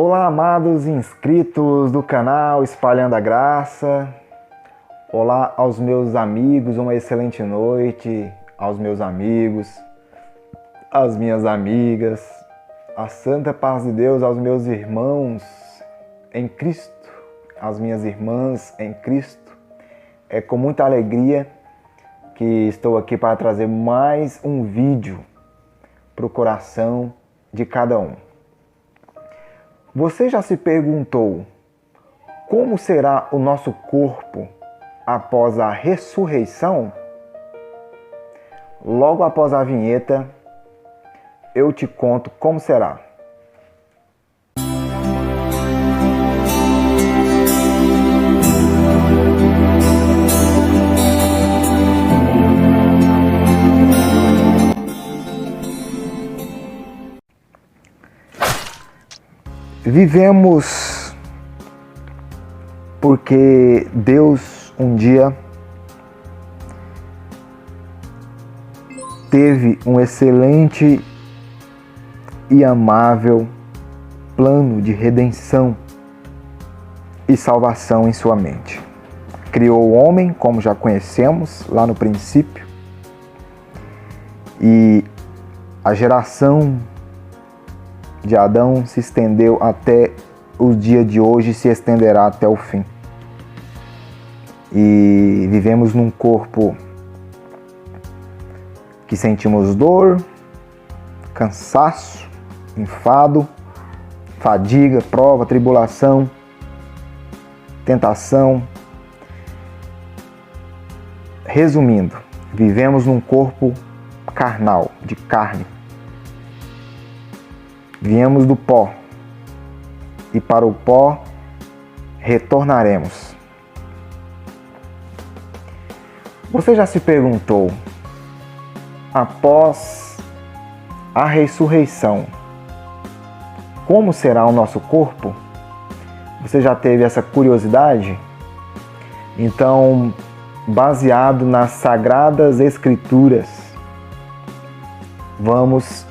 Olá, amados inscritos do canal Espalhando a Graça. Olá aos meus amigos, uma excelente noite aos meus amigos, às minhas amigas, a santa paz de Deus aos meus irmãos em Cristo, às minhas irmãs em Cristo. É com muita alegria que estou aqui para trazer mais um vídeo para o coração de cada um. Você já se perguntou como será o nosso corpo após a ressurreição? Logo após a vinheta, eu te conto como será. Vivemos porque Deus um dia teve um excelente e amável plano de redenção e salvação em sua mente. Criou o homem, como já conhecemos lá no princípio, e a geração de Adão se estendeu até o dia de hoje e se estenderá até o fim. E vivemos num corpo que sentimos dor, cansaço, enfado, fadiga, prova, tribulação, tentação. Resumindo, vivemos num corpo carnal, de carne. Viemos do pó e para o pó retornaremos. Você já se perguntou, após a ressurreição, como será o nosso corpo? Você já teve essa curiosidade? Então, baseado nas Sagradas Escrituras, vamos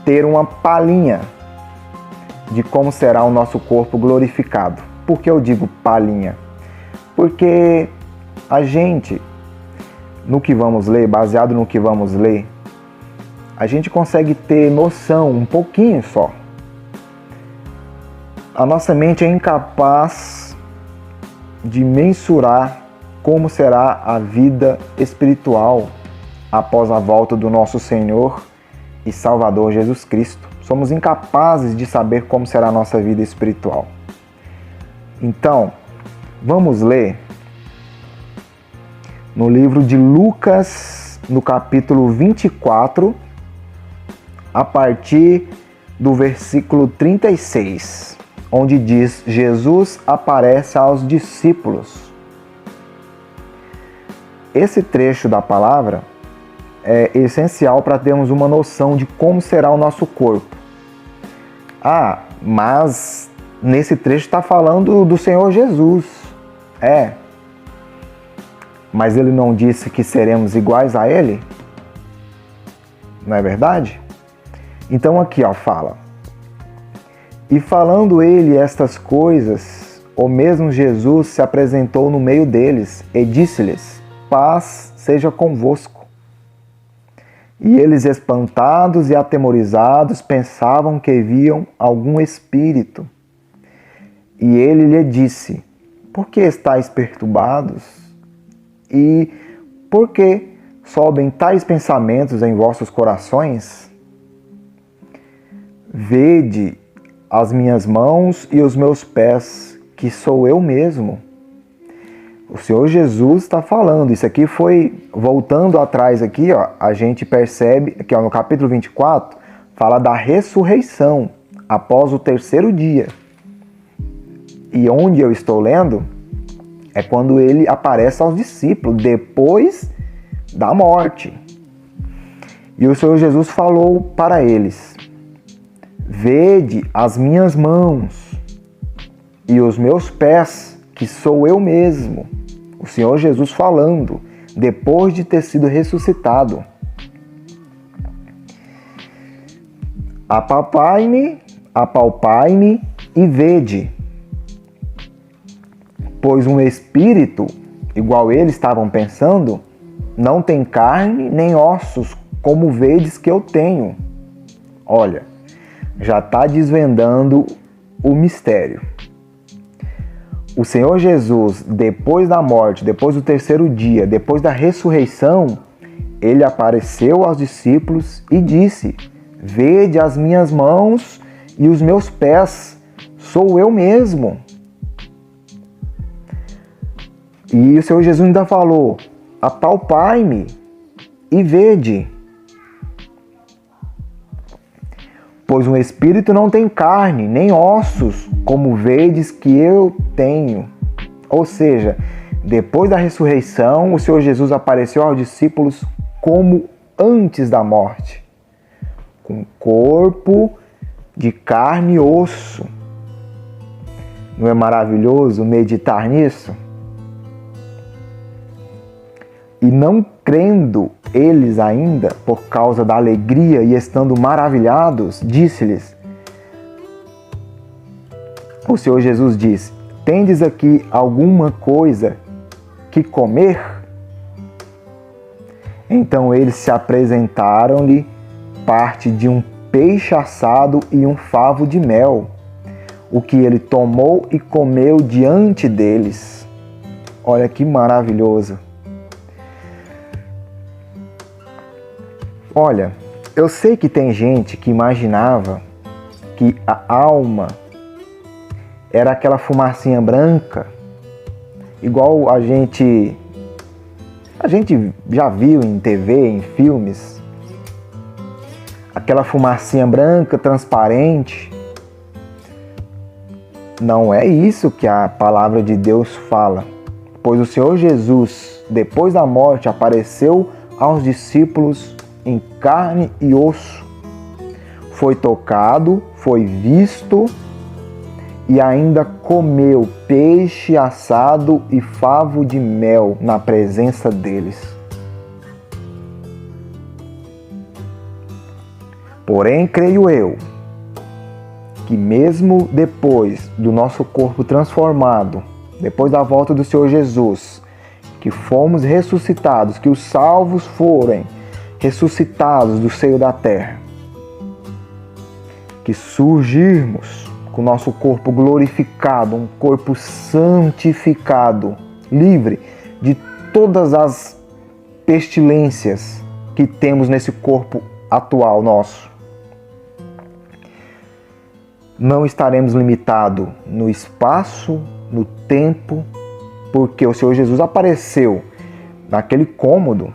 ter uma palhinha de como será o nosso corpo glorificado. Por que eu digo palhinha? Porque a gente, no que vamos ler, baseado no que vamos ler, a gente consegue ter noção, um pouquinho só. A nossa mente é incapaz de mensurar como será a vida espiritual após a volta do nosso Senhor e Salvador Jesus Cristo. Somos incapazes de saber como será a nossa vida espiritual. Então, vamos ler no livro de Lucas, no capítulo 24, a partir do versículo 36, onde diz: Jesus aparece aos discípulos. Esse trecho da palavra é essencial para termos uma noção de como será o nosso corpo. Mas nesse trecho está falando do Senhor Jesus. Mas ele não disse que seremos iguais a ele? Não é verdade? Então aqui fala: e falando ele estas coisas, o mesmo Jesus se apresentou no meio deles e disse-lhes: paz seja convosco. E eles, espantados e atemorizados, pensavam que viam algum espírito. E ele lhe disse: por que estáis perturbados? E por que sobem tais pensamentos em vossos corações? Vede as minhas mãos e os meus pés, que sou eu mesmo. O Senhor Jesus está falando. Isso aqui foi, voltando atrás aqui, a gente percebe que no capítulo 24, fala da ressurreição após o terceiro dia. E onde eu estou lendo é quando ele aparece aos discípulos, depois da morte. E o Senhor Jesus falou para eles: vede as minhas mãos e os meus pés, que sou eu mesmo. O Senhor Jesus falando, depois de ter sido ressuscitado. Apapai-me apalpai-me e vede. Pois um espírito, igual eles estavam pensando, não tem carne nem ossos, como vedes que eu tenho. Olha, já está desvendando o mistério. O Senhor Jesus, depois da morte, depois do terceiro dia, depois da ressurreição, ele apareceu aos discípulos e disse: vede as minhas mãos e os meus pés, sou eu mesmo. E o Senhor Jesus ainda falou: apalpai-me e vede. Pois um espírito não tem carne, nem ossos, como vedes que eu tenho. Ou seja, depois da ressurreição, o Senhor Jesus apareceu aos discípulos como antes da morte, com corpo de carne e osso. Não é maravilhoso meditar nisso? E não crendo eles ainda, por causa da alegria e estando maravilhados, disse-lhes, o Senhor Jesus disse: tendes aqui alguma coisa que comer? Então eles se apresentaram-lhe parte de um peixe assado e um favo de mel, o que ele tomou e comeu diante deles. Olha que maravilhoso! Olha, eu sei que tem gente que imaginava que a alma era aquela fumacinha branca, igual a gente já viu em TV, em filmes. Aquela fumacinha branca, transparente. Não é isso que a palavra de Deus fala. Pois o Senhor Jesus, depois da morte, apareceu aos discípulos em carne e osso. Foi tocado, foi visto e ainda comeu peixe assado e favo de mel na presença deles. Porém, creio eu, que mesmo depois do nosso corpo transformado, depois da volta do Senhor Jesus, que fomos ressuscitados, que os salvos forem ressuscitados do seio da terra, que surgirmos com o nosso corpo glorificado, um corpo santificado, livre de todas as pestilências que temos nesse corpo atual nosso. Não estaremos limitados no espaço, no tempo, porque o Senhor Jesus apareceu naquele cômodo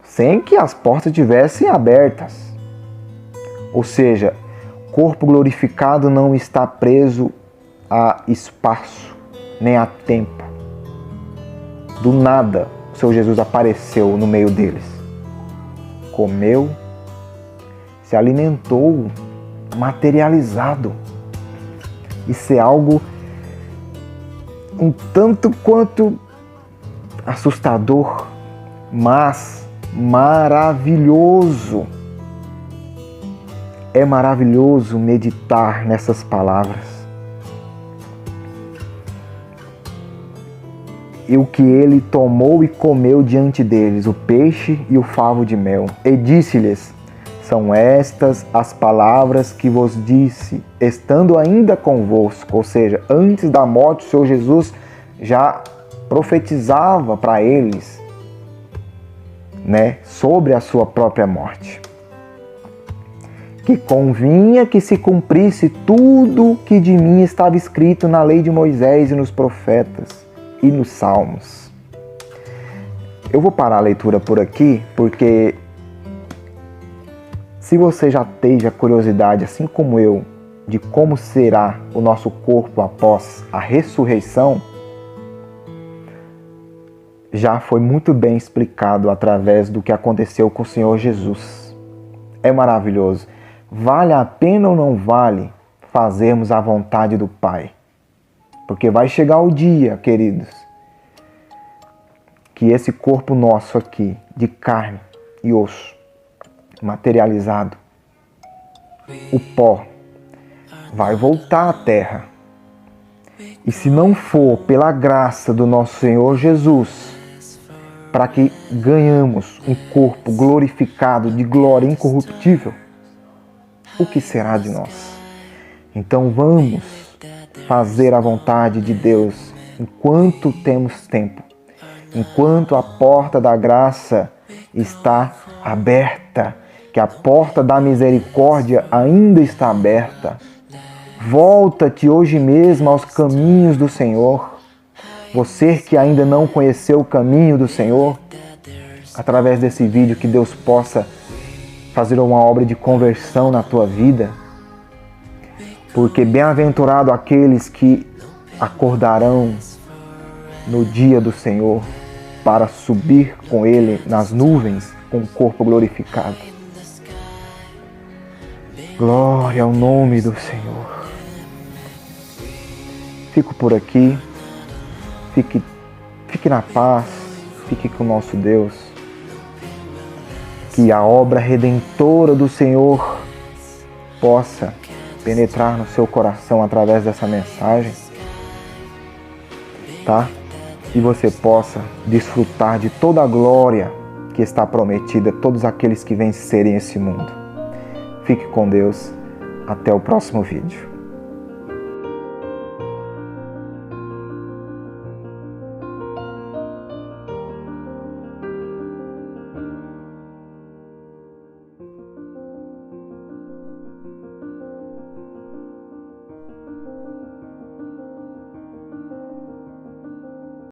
sem que as portas estivessem abertas. Ou seja, corpo glorificado não está preso a espaço, nem a tempo. Do nada, o Senhor Jesus apareceu no meio deles. Comeu, se alimentou, materializado. Isso é algo um tanto quanto assustador, mas maravilhoso. É maravilhoso meditar nessas palavras. E o que ele tomou e comeu diante deles, o peixe e o favo de mel. E disse-lhes: são estas as palavras que vos disse, estando ainda convosco. Ou seja, antes da morte, o Senhor Jesus já profetizava para eles, sobre a sua própria morte. Que convinha que se cumprisse tudo que de mim estava escrito na lei de Moisés e nos profetas e nos salmos. Eu vou parar a leitura por aqui, porque se você já teve a curiosidade, assim como eu, de como será o nosso corpo após a ressurreição, já foi muito bem explicado através do que aconteceu com o Senhor Jesus. É maravilhoso. Vale a pena ou não vale fazermos a vontade do Pai? Porque vai chegar o dia, queridos, que esse corpo nosso aqui, de carne e osso, materializado, o pó, vai voltar à terra. E se não for pela graça do nosso Senhor Jesus, para que ganhamos um corpo glorificado de glória incorruptível, o que será de nós? Então vamos fazer a vontade de Deus enquanto temos tempo, enquanto a porta da graça está aberta, que a porta da misericórdia ainda está aberta. Volta-te hoje mesmo aos caminhos do Senhor. Você que ainda não conheceu o caminho do Senhor, através desse vídeo, que Deus possa fazer uma obra de conversão na tua vida. Porque bem-aventurado aqueles que acordarão no dia do Senhor para subir com Ele nas nuvens com o corpo glorificado. Glória ao nome do Senhor. Fico por aqui. Fique na paz. Fique com o nosso Deus. Que a obra redentora do Senhor possa penetrar no seu coração através dessa mensagem, tá? E você possa desfrutar de toda a glória que está prometida a todos aqueles que vencerem esse mundo. Fique com Deus. Até o próximo vídeo.